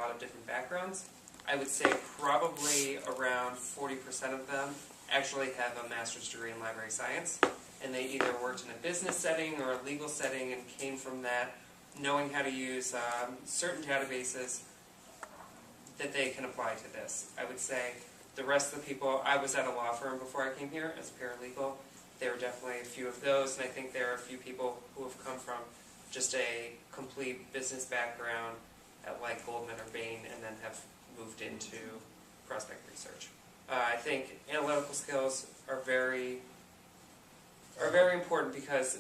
lot of different backgrounds. I would say probably around 40% of them actually have a master's degree in library science, and they either worked in a business setting or a legal setting and came from that, knowing how to use certain databases that they can apply to this. I would say the rest of the people, I was at a law firm before I came here as a paralegal. There were definitely a few of those, and I think there are a few people who have come from just a complete business background at like Goldman or Bain and then have moved into prospect research. I think analytical skills are very important because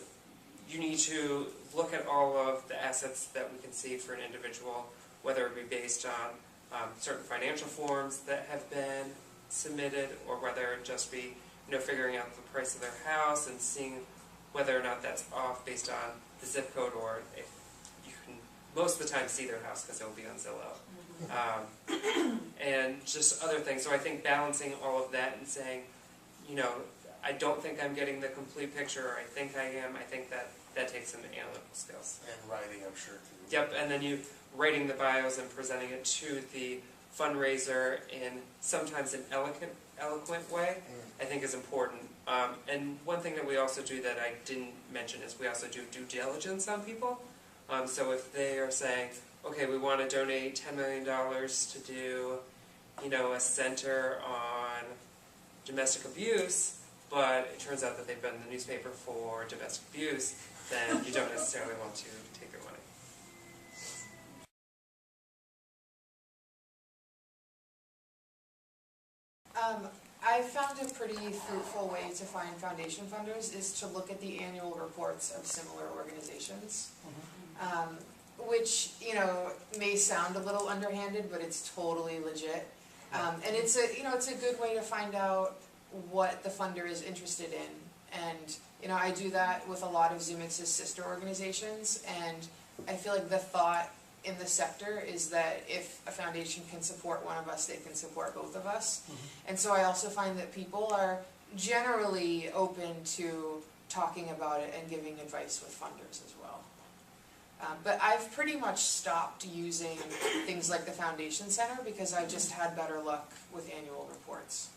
you need to look at all of the assets that we can see for an individual, whether it be based on certain financial forms that have been submitted, or whether it just be figuring out the price of their house and seeing whether or not that's off based on the zip code, or if you can most of the time see their house because it will be on Zillow. And just other things. So I think balancing all of that and saying, I don't think I'm getting the complete picture, or I think I am. I think that takes some analytical skills. And writing, I'm sure, too. Yep, and then you writing the bios and presenting it to the fundraiser in sometimes an eloquent way, I think is important. And one thing that we also do that I didn't mention is we also do due diligence on people. So if they are saying, okay, we want to donate $10 million to do, a center on domestic abuse, but it turns out that they've been in the newspaper for domestic abuse, then you don't necessarily want to take their money. I found a pretty fruitful way to find foundation funders is to look at the annual reports of similar organizations, which may sound a little underhanded, but it's totally legit. And it's a good way to find out what the funder is interested in. And I do that with a lot of Zoomix's sister organizations, and I feel like the thought in the sector is that if a foundation can support one of us, they can support both of us. And so I also find that people are generally open to talking about it and giving advice with funders as well. But I've pretty much stopped using things like the Foundation Center because I've just had better luck with annual reports.